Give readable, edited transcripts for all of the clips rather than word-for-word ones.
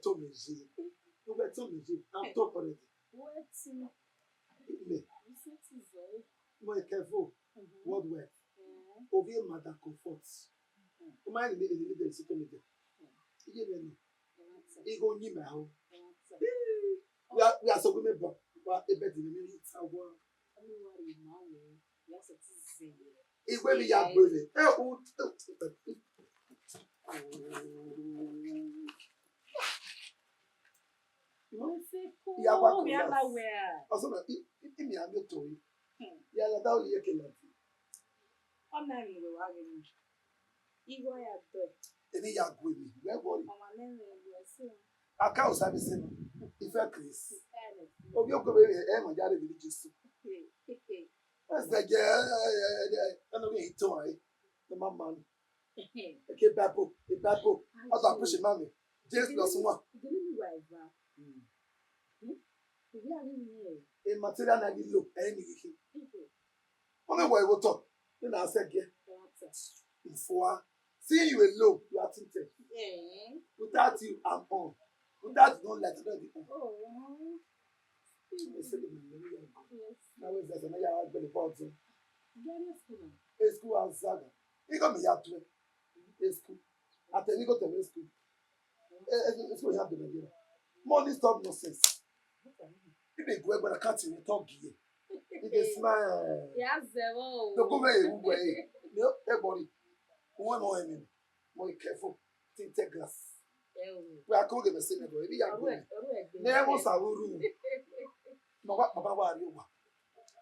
told me, you were told me, I'm top already. What's Me, it? more careful, what way? Over Madame Comfort. Mind me, the little city with them. You know, he go near my home. We are so good, but a better than me. It's our world. It will be your brother. A material na di low, any him. Only boy will talk. Then I said, "Yeah, before seeing you alone, you are tinted. Without you, I'm on. Without you, don't let it be on." Now is that another hard belly bottom. A school and saga. He got me up to a school. After we go to a school, school have the idea. Money stop nonsense. If they go, but I can't even talk here. If they smile, the go away. No, everybody. One more enemy. More careful. Think take glass. We are calling the same way. We are going. Never saw room. No, what about you?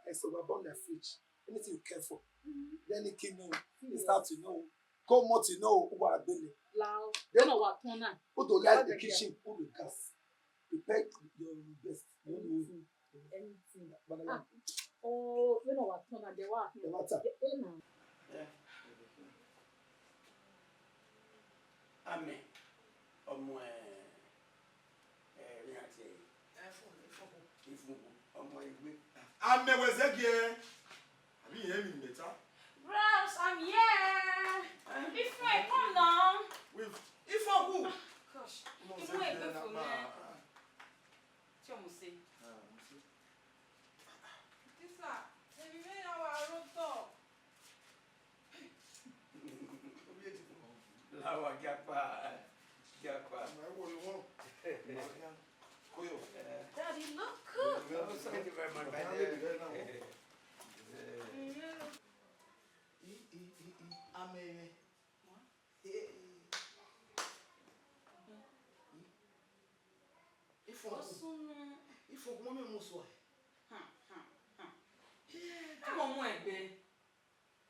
I said, we're on the fridge. Anything you care for. Then he can know. He start to know. Come what you know who are doing. Then put the light in the kitchen, put the gas. Prepare your best. Anything. Oh, we know what turn they want. The matter. Amen. Amen was again. I mean, hearing better. Bros, I'm here. If I come down. With if I who? Gosh, you know it for me. Chomusi. This one, they remain our road top. Lawa gapa. Daddy, look good. Thank you very much. Amen. If for mommy muswa. Come on, my baby.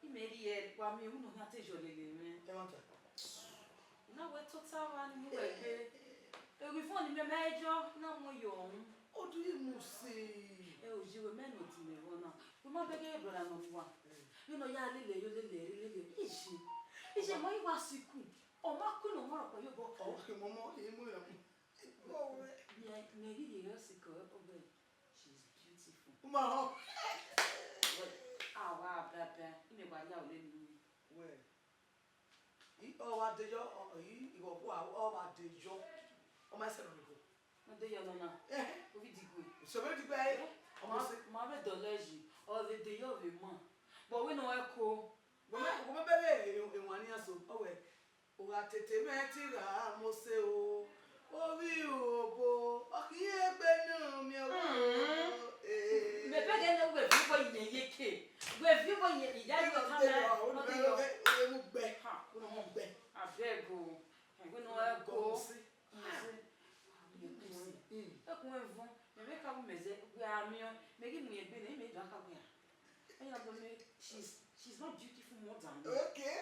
He made it, but me, who not take your lady, man. Now we're total one, you baby. We found him a major, no more young. What do you say? Oh, you were men with me, one. You might be able to know one. You know, Lily. Is she? Is she my wasiku? Or Marco, no more for your book. Oh, Mamma, maybe the Yosico, she's beautiful. Wow, Papa, anybody now let me. where? Oh, what the job? You go, wow, what the job? Oh, my son. What do you know now? We did good. So, where did you buy? Mamma Doleji, or the day of a month. But we know echo. Come in 1 year so. Oh, wait. Oh, I take me to Moseo. Oh, we oh, here, Benum. Me pega no we people in the UK. We people in the Italy come I beg go. We know go. She's not beautiful more than me. Okay.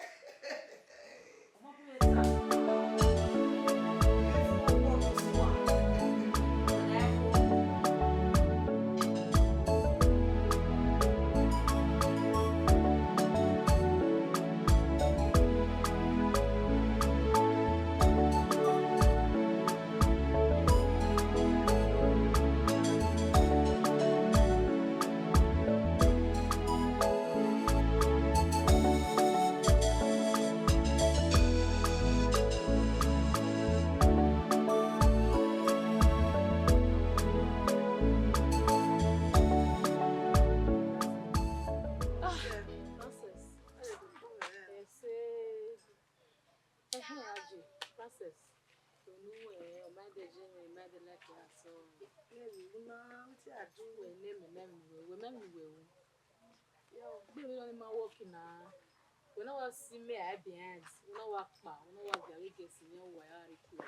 When I was see me, I behind. When I walk back, when I walk there, we get senior wire record.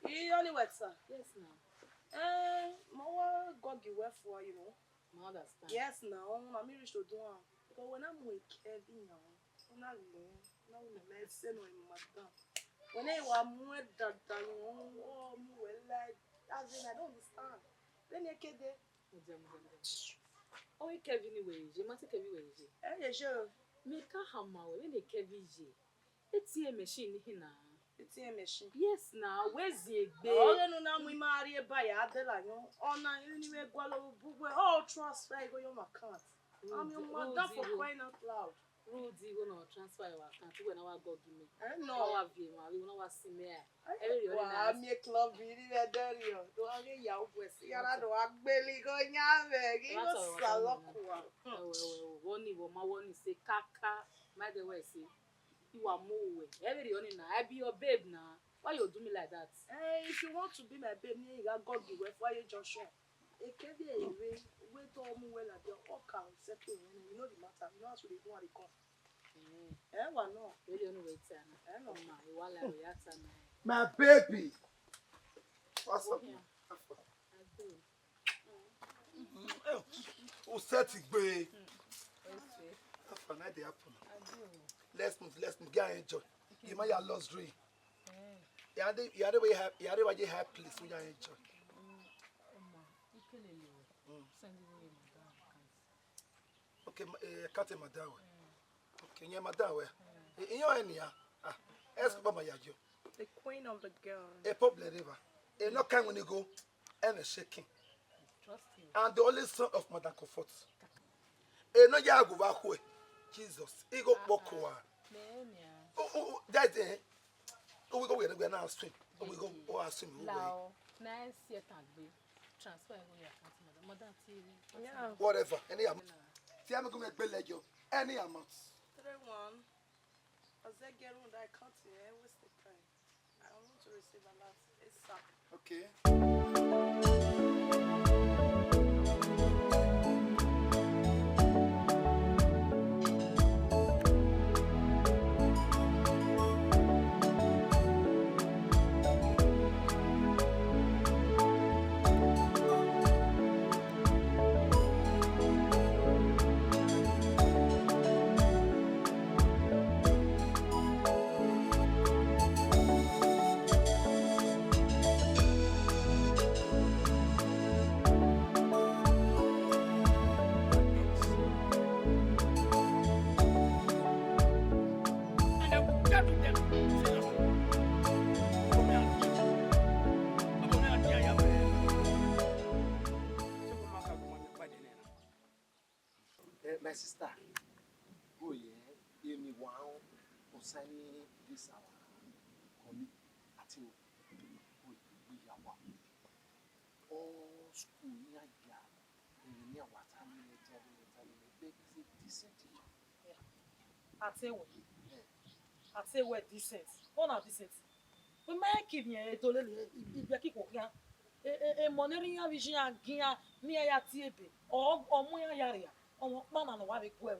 You only what, sir? Yes, now. More God give way for you know. I understand. Yes, now. I'm here to do one. Because when I'm with Kevin now, I'm not alone. Now I'm medicine or in madam. When I was more that oh, well, like, as in I don't understand. Then you get there. Oh, Kevin, you must take Kevin. Yeah, sure. Make a hammer when they Kevin. It's a machine here now. It's a machine. Yes, now. Where's the Oh, you know, now we marry a buyer. Oh, now anyway, all transfer go your account. I'm your mother for crying out loud. Rudy, when I transfer your account, when I go give me. No. I have you, when I was see me. I make love really dirty. Do I get your voice? Yara do I belly go nyave? Give us salokwa. One say kaka. My the way say you are more. Everybody now, I be your babe now. Why you do me like that? If you want to be my babe, you got God give way for you junction. It can be a way. Wait all me well at your all can settle. You know the matter. You know how to do what they come. Why not? Really only wait time. No, ma. You want like react time. My baby. What's up? I do. Who set it, babe? Let's That's night they happen. I do. Let's move. Get enjoy. You might have lost dream. You had the way you have place we enjoy. Okay, cut him down. Okay, yeah, madam. In your end, ask Mama Yajo. The queen of the girl. A problem river. A no kind when you go and a shaking. Trust you. And the only son of Madame Comfort. A no yago back way. Jesus. He go bokwa. Oh, that's it. Oh, we go where we now swim. Oh, we go swim. Now, nice yet and be transfer your account, Madam TV. Yeah. Whatever. Any amount. See, I'm going to make you any amount. 3-1. As I get on that account here, what's the time? I want to receive a lot. It's up. Okay. My sister, oh yeah, me wow, concerning this our honey, at you, we are one. All school near ya, near what I mean, baby, decent teacher. I say we're decent. What are decent? We might keep me a dollar. If you keep walking, a money vision, Gia, near ya TB, or Moya Yaria. On man and what we go.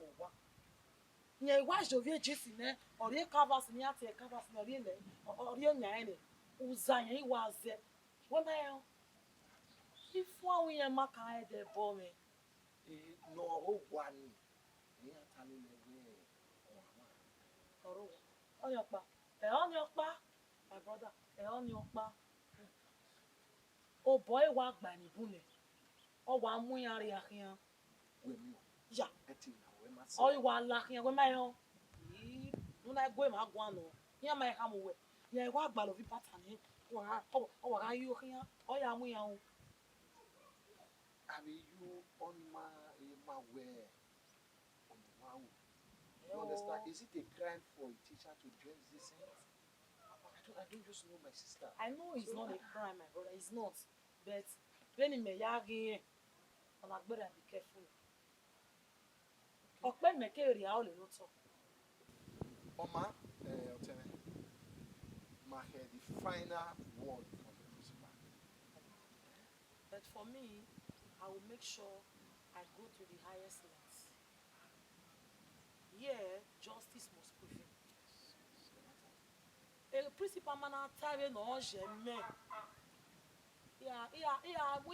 Ye watch the VHS in there, or your covers in your covers in the relay, or your nine, Uzay was there. When I if one we are Makai de Bome, No one, they are telling me, on your back, on your back, my brother, on your back. Oh boy, walk by Nibune, or one muy area here. Yeah. Oh, you want lucky and my own. When I go, my one, here my ham away. Yeah, what ball of the pattern? Oh, are you here? Oh, yeah, we are. I mean, you on my way. You understand? Is it a crime for a teacher to dress decent? I don't just know my sister. I know it's not a crime, my brother. It's not. But when in my yard, I'm not better be careful. Ọpẹ́ mẹ́kẹ́ rí àwọn olè ló tọ́. Oma, my head the final word from the principal. But for me, I will make sure I go to the highest lengths. Here, justice must prevail. Et le principal manatare non jamais. Il y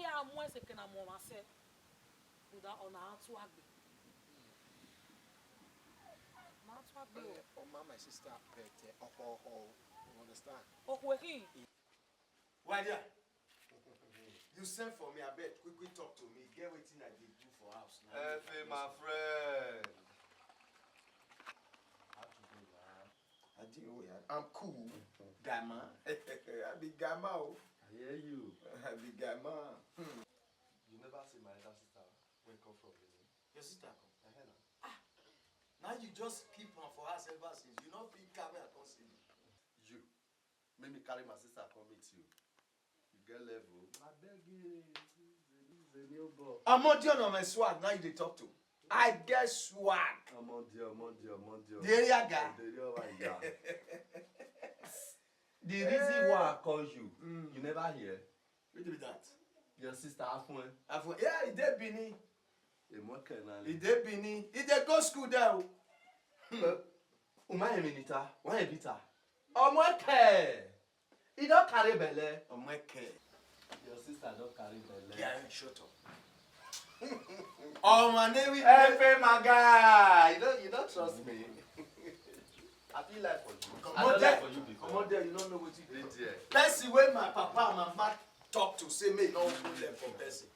a moins ce que na mon masse. On a tout agbe. My sister pet you understand? Okweki. Why there? You sent for me, I bet. Quickly talk to me. Get waiting I did do for house. Efe, my friend. I'm cool. Gamma. I be Gamma. I hear you. I be Gamma. You never see my elder sister when come from Benin. Your sister come. Now you just keep on for us ever since. You not feel come and come see me. You. Make me carry my sister come meet you. You get level. I beg you. The new boy. I'm on my swag. Now you they talk to. I get swag. I'm on dear. The area guy. The area guy. The reason why I call you, you never hear. What do that? Your sister Afun. Yeah, he did Bini. He He did Bini. He did go school there. Uma eminita, one ebita. Omweke. He don't carry belle. Your sister don't carry belle. Yeah, shut up. Oh my name is Efe, my guy. You don't trust me. I feel like for you. I don't like for you before. Come on there, you don't know what you Did do. you? Percy, when my papa and mama talk to say me no problem for Percy.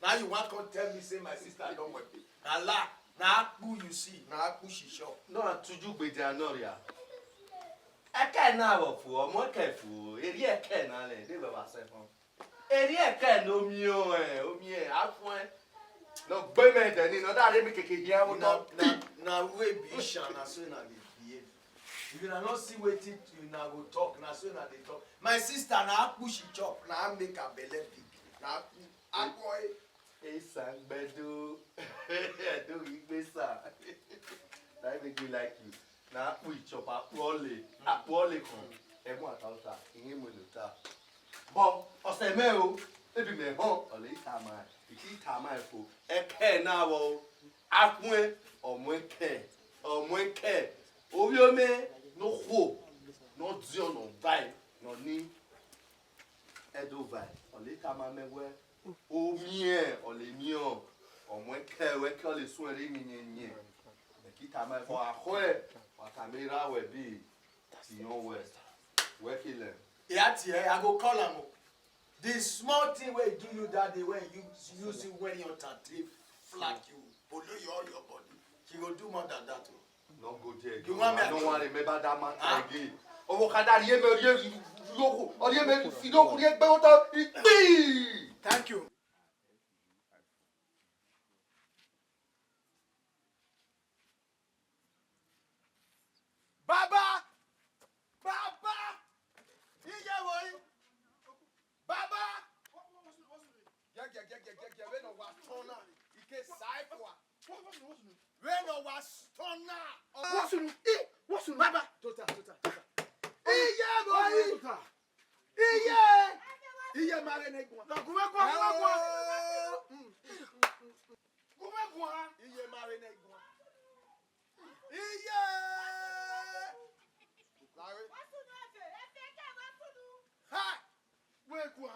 Now you want to tell me say my sister don't work. Now la, now who you see, now who she show. No, to you be there, Noria. I can't now for more careful. Eri eke na le, they were myself. Eri eke no mio afwan. No beme deni, no that dey make keke dia wo no. Now we be shan, na so na dey behave. If you not see wetin you na go talk, na so na dey talk. My sister na who she chop, na make her belle big. Na boy. Hey, Sangbedu. Do you besa? That make me like you. Now we chop up wally come. Everyone out there. Inge mo luta. But ose me o. Ebi me ho. Ole itama. Iki itama efo. Eke na wo. Akun omweke. Obi ome no ho. No dio no vibe. No ni. Edo vibe. Ole itama mewe. O mien, on les miens, au moins que les soins les miens. Mais qui t'a mal pour après, pour caméra ouais bi, sinon ouais qu'il est. Yeah, I go call him. The small thing where do you that day when you use it when your tattoo flat you, follow you all your body. She go do more than that. Non go there. You want me? I don't want to remember that man again. On va regarder rien loko, on rien me fido, on rien be autant. Thank you. Baba! Iya boy! Baba! Yeah, when I was turner, he came side for. When I was turner. What's in Baba? Tota. Iya boy! Iya marene kwa. Kumekwa. Iya marene kwa. Iya. Larry. Ha! Wekwa.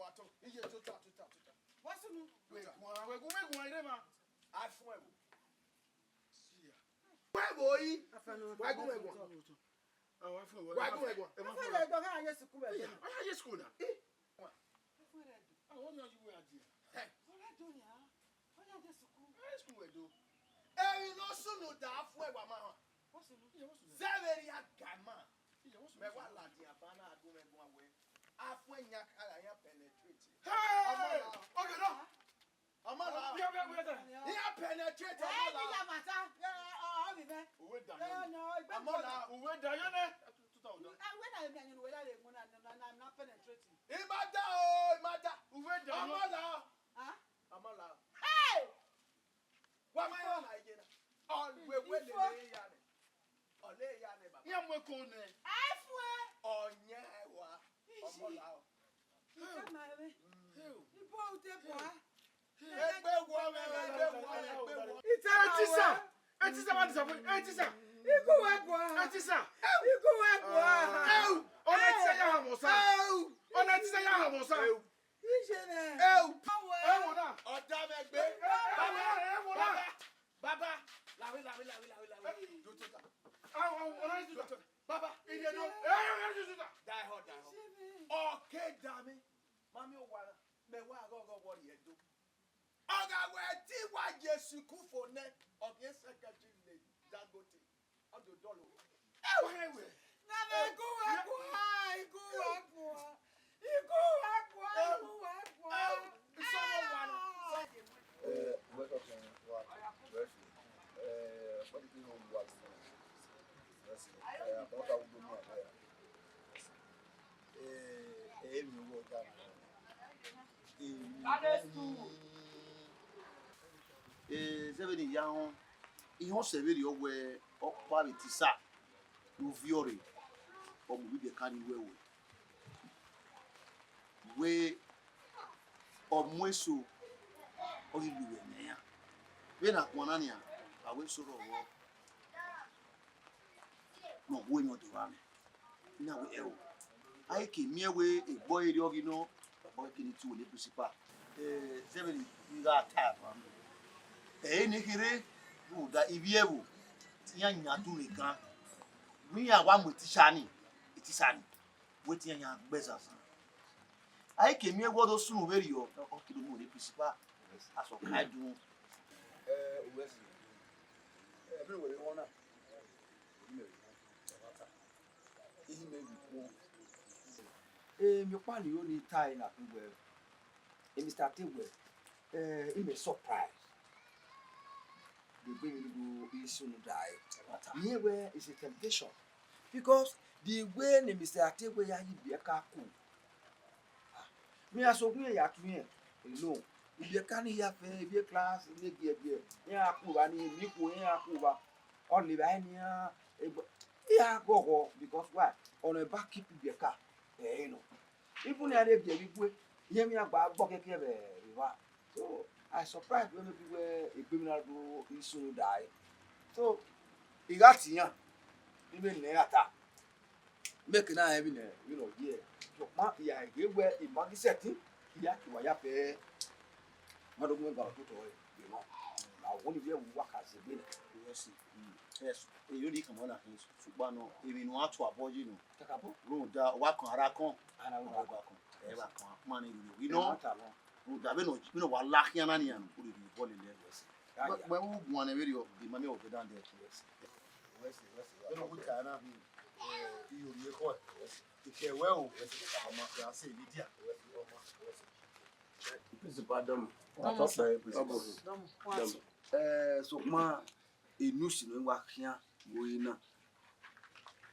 Wato. Iya tota. Wekwa ire ma. Afun ewo. Boy. Wagun egbon. Wagun egbon. E ma fun. Aye school na. Àwọn yan you adi. School we do. Erin no sunu da fun ewa ma han. Zeveri agama. Me wa la di abana adun egbon awe. Afun yan kala yan penetrate. Hey! Okay no. Amala. Ya penetrate amala. Uwe da yone. Imada. Uwe da Amala. Hey! Wa ma yo na igena. All we le ya ne. Ole ya ne baba. ya mwe kone. Afwe. Onye wa. Omola. Ibo ute boa. Egbe wo me egbe wo. Etisa ma disappoint. Etisa. Iku we boa. Etisa. Iku we boa. Ona tisa ya hamosa. Ona tisa ya hamosa. Ijene. Wona. Oda megbe. Baba. Lawi. Do tuta. Ona tisa. Baba, Ide no. die hot. Okay, dami. Mami o wara. Me wa go what you do. Oga we ti wa Jesu ku for ne. Oga secretary le Dangote. Odo dolo. Ewe. Na me iku we boa. Seveni yan ihon severi owe opa betisa uviore omu bi kani we omweso ogiluwe neya we na kwanania awe soro wo no we nyo de wame na we ewo ai ke miewe egbo eri ogino o kini ti wo le principal seveni nga tap ni kire bu da ibiewo ti yan nya tu nìkan mi ya wa mo ti sani we ti yan gbeza san ai ke mi ewo do sunu we ri o kilo mo le principal aso ka dun Wesi. Everywhere you wanna. Ihe mebi kwuo. Mi pa ni o ni tai na kuwe. Mr. Tiwe, he may surprise. They bring you to issue die. Here where is a temptation. Because the way Mr. Tiwe ya yi be ka ku. Me aso ku ya tu yen. No. Ibi ka ni ya fe ibi class ni ge ya ku ba ni mi ku ya ku ba. On le ba ni ya go because why? On a back keep ibi ka. You know. Even ya dey be we hear me about bucket here so I surprised when people were a criminal do issue die. So he got here, even there. Making a having yeah. So my yeah, give where a monkey setting, yeah, to my pay. Madam went out to now one of you work as a minute. yes you need come on ahun ṣùgbọ́n no even want to avoid you know no da wa kan ara kan And I will go back. e ba kan ma ni you know no da be no wa la khian na ni an ko le ball le yes but we gun na very of the money of the down there yes You know, we can have you record. If you well, I'm not say media. Principal Dom. so ma enusi no wa khian wo ina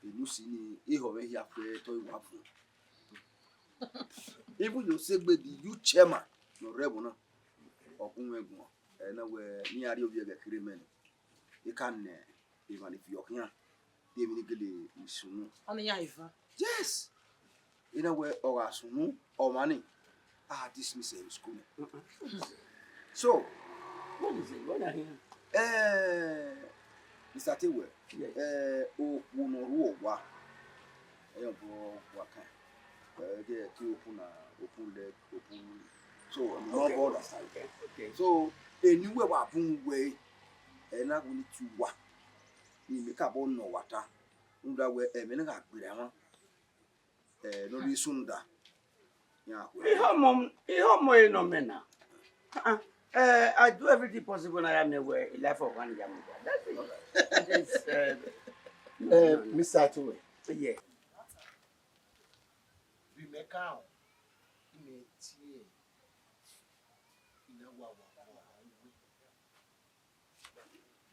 enusi ni iho we hia pe to iwa fun even you say gbe the youth chairman no rebo na okun egun na we ni ari obi ega kire men e kan even if you khian dey mi gele isunu Oni ya ifa. yes ina we o asunu o mani dismiss in school so What is it? What are you? Mr. Tewe, o unoru wa bo wa kan get to open leg open so no bother Okay. so anywhere wa bun we na go ni tu wa ni me ka bo no wata nda we me na ga gbere won no bi sunda ya ko Ihe no mena. I do everything possible and I am aware life of one young. That's it. That is Mr. Towe. yeah. We make out. In a tear. In a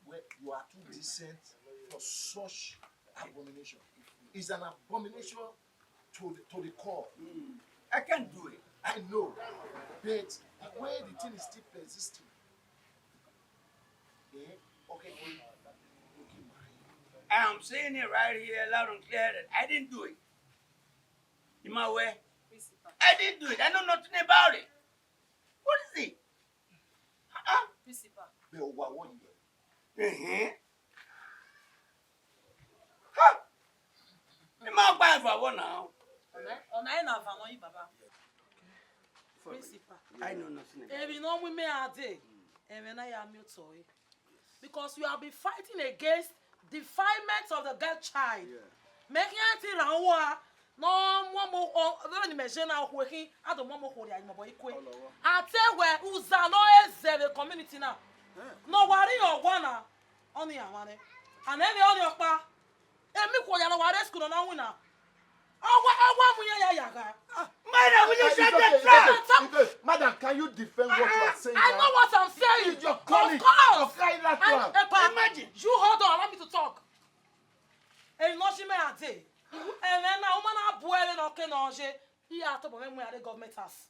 where you are too decent for such abomination. It's an abomination to the core. I can't do it. I know, but the way the thing is still persisting, okay, okay, I am saying it right here loud and clear that I didn't do it. In my way. Principal. I didn't do it. I know nothing about it. What is it? Principal. Bẹ́ẹ̀ o wá wọ́n yìí. You might buy for one now. Ọ̀nà ẹ̀ nà àfààní yìí bàbá. Principal. I know nothing about it. Èmi náà wí mẹ́ àdé. Èmi náà yà mí tọ̀ ẹ́. Because you have been fighting against defilement of the girl child. Making it around war. No more very imagine now working at the moment for the boy. I tell where Uzano is the community now. No worry or one on the money. And then the on your pa. And me call your water school on winner. Madam, will you shut the trap? Madam, can you defend what you are saying? I know what I'm saying. It's your colleague. Of course. Imagine. You hold on, allow me to talk. And no she may have day. And then now woman boy and okay no je. He are top of them where the government has.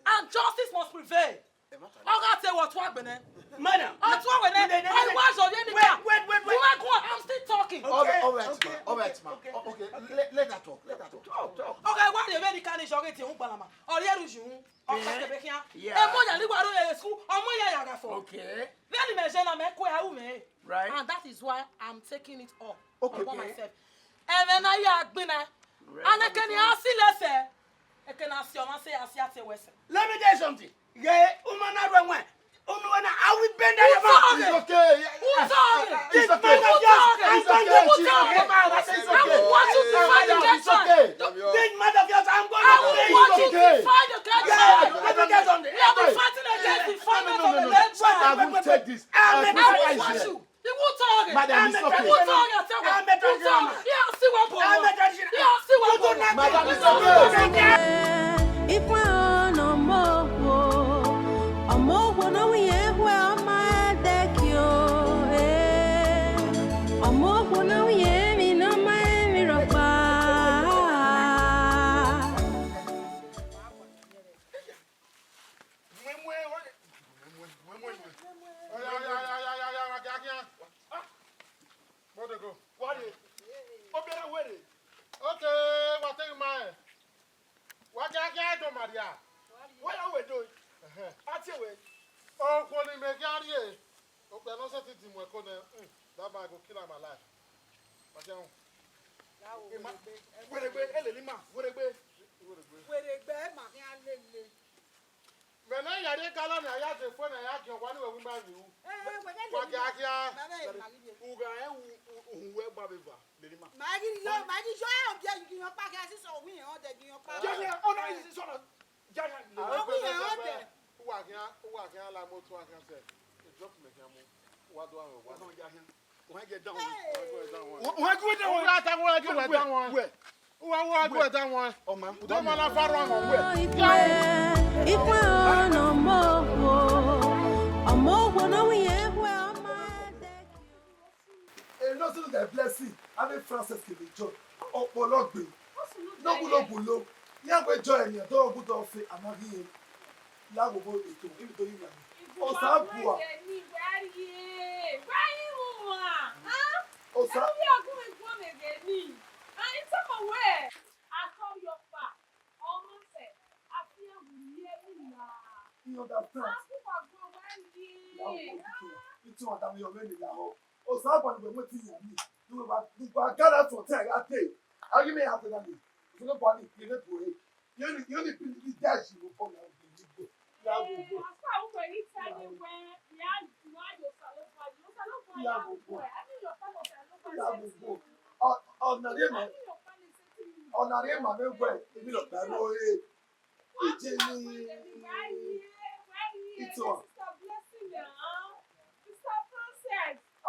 And justice must prevail. I got to say what bene. Madam. I talk with them. I was on the Wait. You are going. I'm still talking. All right, ma'am. Okay. Let her talk. Talk. Okay, what the very kind of joke ti un palama. Ori eru ju. O ka ke be kian. Yeah. E mo ya li gbaru e school. O mo ya yaga for. Okay. Very me je na me ko ya u me. Right. And that is why I'm taking it up Okay. upon myself. And then I ya gbina. And I can asi lese. E can asi o ma say asi ate wese. Let me tell you something. Yeah, woman, I run one. I will bend It's down. okay. Who talking? It's okay. It's okay. Who talking? I will want you to find the It's girl okay. Big mother of yours, I'm going I to will play want you. you to find the girl Let me tell you something. You have been fighting against the family of the No. girl I child. won't take this. I will Crucify want here. you. The who talking? Madam, it's okay. Who talking? Tell me. I'm a Who traditional talking? man. Yeah, see what boy. I'm a traditional man. Yeah, see what boy. Madam, it's okay. If we're on a more, no, we ain't where my deck you. A more, no, we ain't in a mirror. If we're on a more, no, we ain't where my deck you. And also the blessing. Having Francis can be joy. Ọ̀pọ̀lọpọ̀ lọ́gbọ̀lọ́gbọ̀lọ́ yàgbé jọ ènìyàn tó gbọ́dọ̀ ọ̀fẹ́ àmọ́gíyẹ lágbogbo ètò níbi tó yìí wà ní. Ọ̀sán àbúwà. Ọ̀sán. You understand? Ìtú ọ̀dà mi ọ̀rẹ́ mi làwọ̀. Ọ̀sán àbọ̀nì pẹ̀lú ti yàn mí. Nígbà gánà tó tẹ̀ ẹ̀ àtẹ̀. Ayé mi àtẹ̀ náà ni. Ìfúnná bọ̀ ní ìpínlẹ̀ Bòrè. Yóò ní bí ní dáàsì ló fọ́ náà òbí nígbò. Ọ̀nà rí mà mí wẹ̀ èmi lọ gbà lóore. Ìjẹ ní ìtọ̀.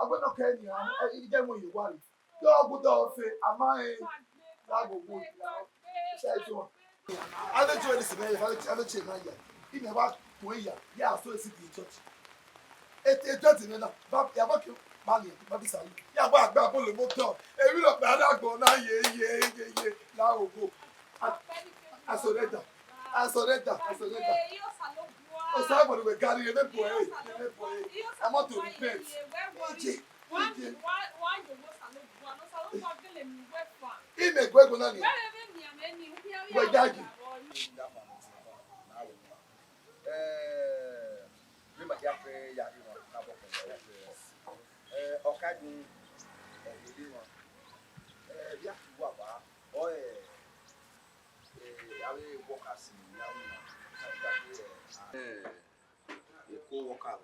Agbẹ́nà kẹ́ni ìjẹ́ mo yìí wà ní. Yóò gbọ́dọ̀ ọ̀fẹ́ àmáyé lágbogbo ìlànà ìṣẹ́jú wọn. Adéjọ́ ẹni sì mẹ́yẹ Adéjọ́ ìmọ̀ ẹ̀yà. Ìmọ̀ ẹ̀wá kò ẹ̀yà yà á sọ èsì kì í church. Ètò ẹ̀tì mi náà yàgbọ́ kí Mali bàbí sàlù. Yàgbọ́ àgbà bọ́ọ̀lù mọ́tò. Èmi lọ pé adágbọ̀n náà yé láwògbò. Asọ̀rẹ́dà. Ọ̀sán àgbọ̀n ìwé gárí ẹ̀ mẹ́pọ̀ ẹ̀. Ẹ̀ mọ́tò repent. go na ni. We dagi. Mi ma ya fe ya ni won na bo ko. Okadun ni won. Bi a ti wa ba. O awe workers ni ya won. Eko worker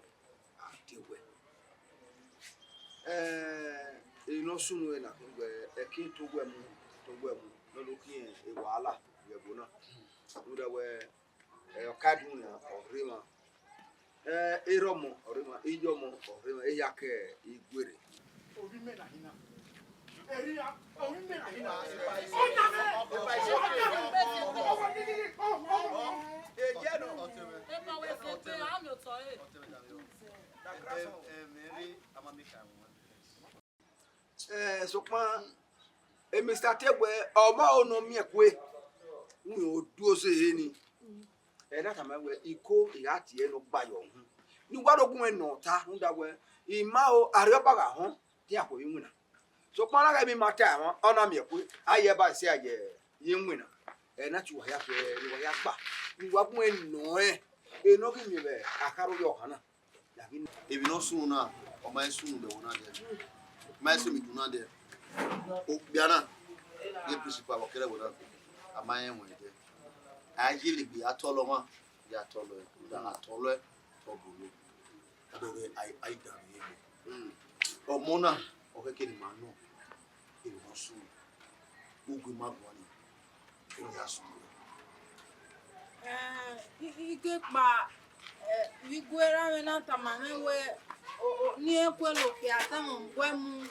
atiwe. Ino sunu na ngwe eki togwe mu no lokin e wala ye bona. Ura we okadun na orima. Eromo orima ijomo orima eyake igwere. Obi me na hina. Eria, obi me na hina. Sokma Mr. Tegwe ọma ono mi ekwe nwi oduo se ni na ta mawe iko ya tie no gbayo hu ni gwadogun eno ta ndawe ima o arioba ga ho ti apo yinwina sokma na ga mi mata won ona mi ekwe aye ba se aye yinwina na ti wa ya fe ni wa ya gba ni gwagun eno eno ki mi be akaro yo kana yabi Ebi no sunu na, o ma sunu be wona de. Ma se mi duna de. O biana. Ye principal o kere wona. Amaye won de. Ajili bi atolo ma, ya atolo e, da atolo e, to bulu. Adoge ai da ni. O mona, o keke ni manu. Ebi no sunu. Ugu magwani. O ya sunu. Ike kpa igwera we na tamame we ni ekwelo ke atamu ngwemu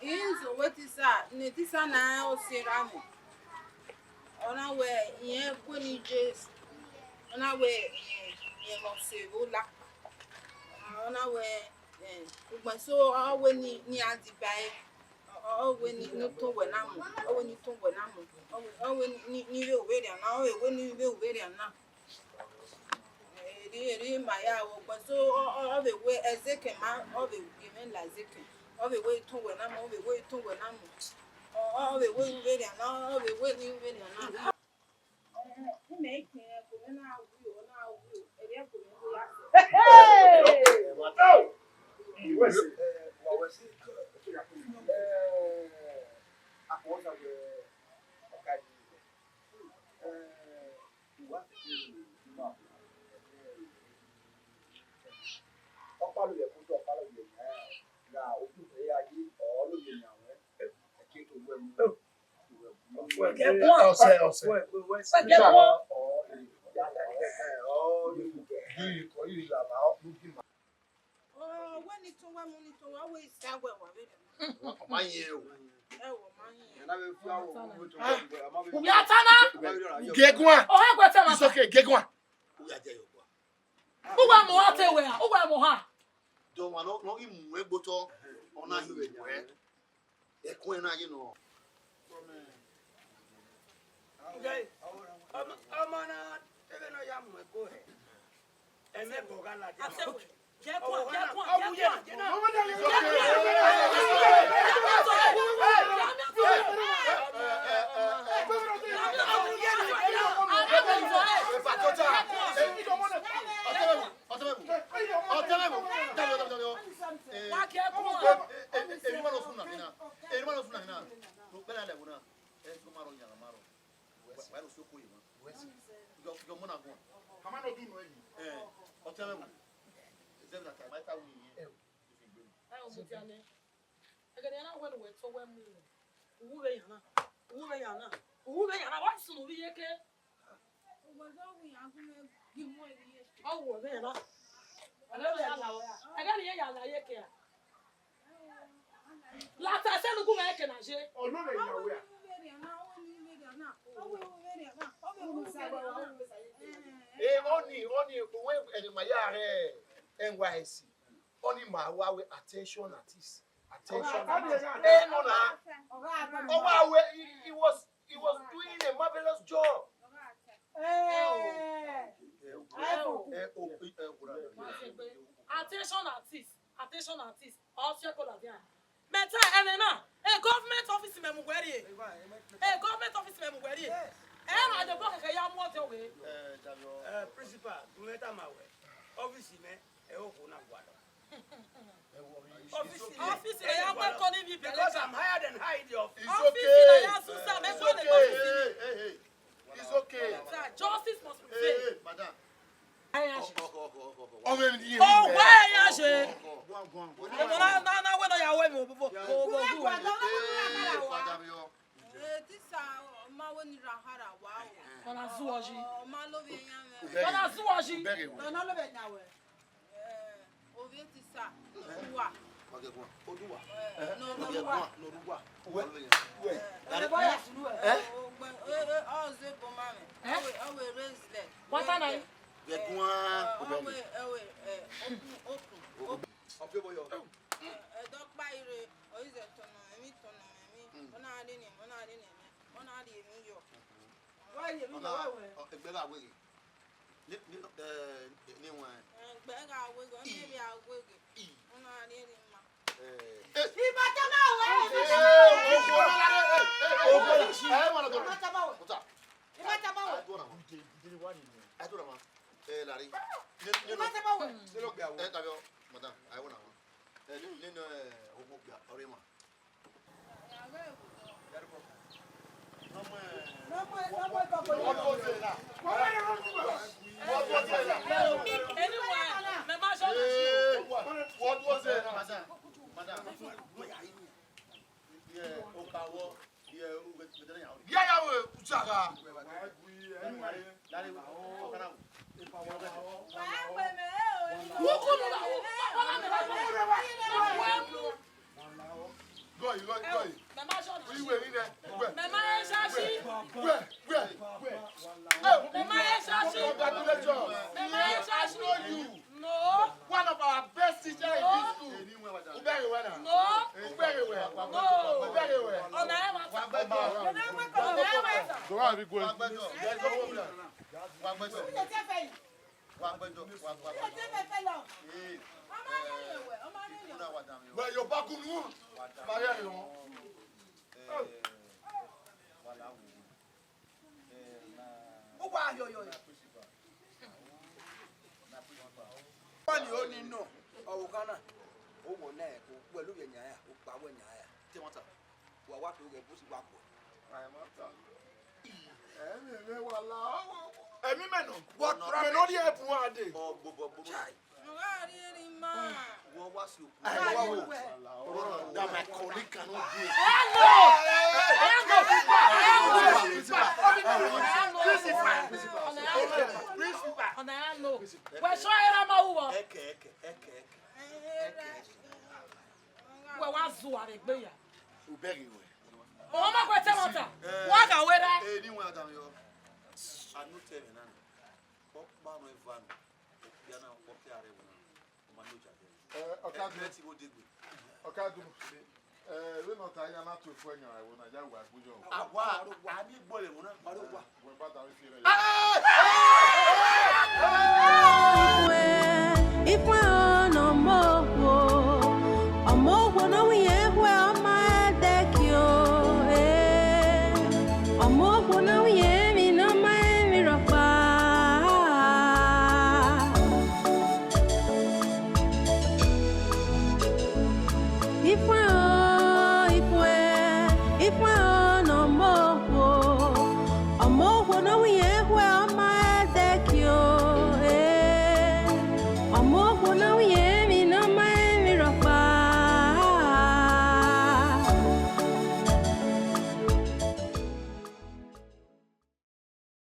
inzo wetisa netisa na osiramu ona we yen kwani jesu ona we yen lo sevula ona we ugbaso awe ni adibae awe ni to we namu awe ni to we namu awe ni we we na awe ni we na ri maya wo gbo so o be we ezeke ma o be given la zeke o be we tun we na mo o be we tun we na mo o be we we na o be we ni we na me ke ko na wu e be ko ni ya Hey! Matao! Iwese. wawesi akoza we okadi wa ma ọpọlọ yẹ kó tó ọpọlọ yẹ na ojú pé ayé ọlọ yẹ ní àwọn ẹkẹ tó wẹ mú when it to one minute to always that way wa be Ma ye o. Gegwa. Oh, I got tell It's okay, Gegwa. Who ya je yo gwa? Who wa mo ate we? Who wa mo ha? Don't want no imu egboto ona hiwe we. Ekun na yin no. Okay. Amana, even no yam we go ahead. And then go gala. NYC only my way attention artist. Attention artist. No, no. He was doing a marvelous job. Attention artist. All circle of them. Meta Elena, a government office member. à de voir que y a monté oui. Principal, tu mets ta main. Office, mais et au fond, on voit. Office, il y a pas connu vivre. Because I'm higher than high in the office. It's Office, okay. il y a sous ça, mais It's quoi okay. n'est pas office. Hey. It's okay. Justice must Hey, prevail. madame. On veut me dire. Oh ouais, il y a j'ai. Go. Non, ouais, non, il y a ouais, mais bon. Madame, yo. Tisa ma woni rahara wa o. On a zouaji. Ma lo be yan. On a zouaji. No lo be nya we. O vie tisa. Wa. Oduwa. No wa. Ouais. Le boy a sunu e. O ze bo ma me. O we raise that. What time? Open. Ọ̀pẹ̀ bọ̀ yọ. Dọ́gba ire oyize tọ̀nà ẹ̀mí ọ̀nà adé ni ọ̀nà adé èmi yọ. Wáyé mi lọ wẹ̀wẹ̀. Ẹgbẹ́ bá wẹ̀rẹ̀. Níwọ̀n. Ẹgbẹ́ ga awége, ọ̀nà èmi awége, ọ̀nà adé ni ma. Ìbàjẹ́ máa wẹ̀. One of our best teachers in this school. Very well. No. Very well. No. Very well. So how are we going? Well, you're back on room. Wọ́n ní ó nínú ọ̀wọ̀ kan náà ó wọ̀ náà kó pẹ̀lú ẹ̀yàn yà ó pa wẹ̀yàn yà tí wọ́n ta wà wá tó rẹ̀ bó sì wà pọ̀. Ẹ̀mí mẹ́nu. Wọ́n lórí ẹ̀bùn wa dé. Wọ́n wá sí òkú. That my colleague cannot do it. I'm